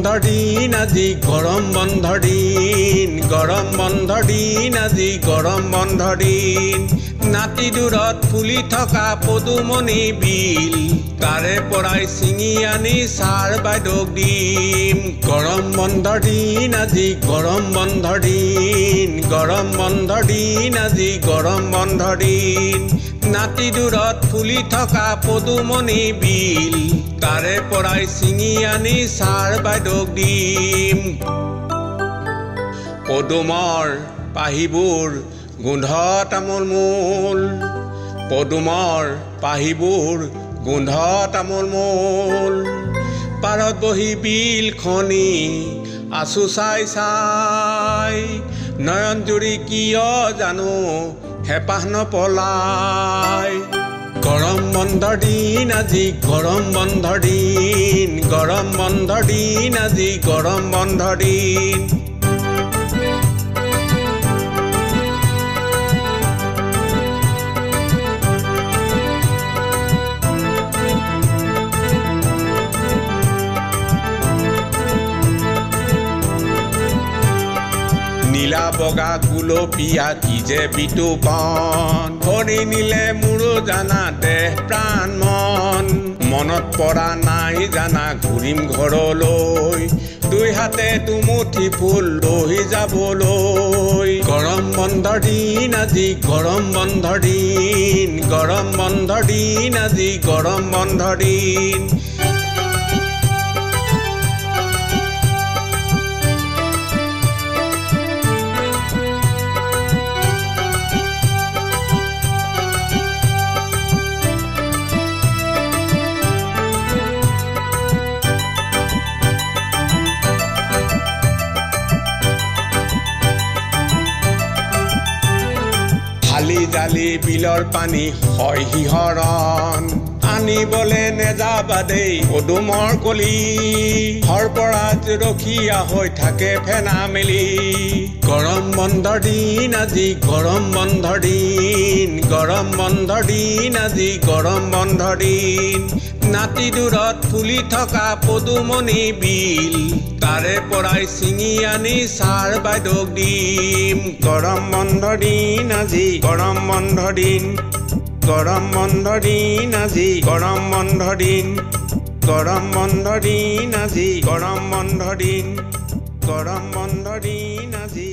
বন্ধৰ দিন আজি গৰম বন্ধৰ দিন গৰম বন্ধৰ দিন আজি গৰম বন্ধৰ দিন নাতি দূৰত ফুলি থকা পদুমণি বিল তাৰে পৰাই ছিঙি আনি ছাৰ বাইদেউক দিম গৰম বন্ধৰ দিন আজি গৰম বন্ধৰ দিন গৰম বন্ধৰ দিন আজি গৰম বন্ধৰ দিন নাতি দূৰত ফুলি থকা পদুমণি বিল তাৰে পৰাই ছিঙি আনি ছাৰ বাইদেউক দিম পদুমৰ পাহিবোৰ গোন্ধ তামোল মূল পদুমৰ পাহিবোৰ গোন্ধ তামোল মূল পাৰত বহি বিলখনি আছো চাই চাই নয়ন জুৰি কিয় জানো হেপাহ নপলাই গৰম বন্ধৰ দিন আজি গৰম বন্ধৰ দিন গৰম বন্ধৰ দিন আজি গৰম বন্ধৰ দিন নীলা বগা গুলপীয়া কি যে বিতুপন ধৰি নিলে মোৰো জানা দেহ প্ৰাণ মন মনত পৰা নাই জানা ঘূৰিম ঘৰলৈ দুই হাতে দুমুঠি ফুল লৈ যাবলৈ গৰম বন্ধৰ দিন আজি গৰম বন্ধৰ দিন গৰম বন্ধৰ দিন আজি গৰম বন্ধৰ দিন জালি বিলৰ পানী হয় শিহৰণ আনিবলে নেযাবা দেই পদুমৰ কলি সৰপৰাজ ৰখীয়া হৈ থাকে ফেনা মেলি গৰম বন্ধৰ দিন আজি গৰম বন্ধৰ দিন গৰম বন্ধৰ দিন আজি গৰম বন্ধৰ দিন নাতি দূৰত ফুলি থকা পদুমণি বিল তাৰে পৰাই ছিঙি আনি ছাৰ বাইদেউক দিম গৰম বন্ধৰ দিন আজি গৰম বন্ধৰ দিন গৰম বন্ধৰ দিন আজি গৰম বন্ধৰ দিন গৰম বন্ধৰ দিন আজি গৰম বন্ধৰ দিন গৰম বন্ধৰ দিন আজি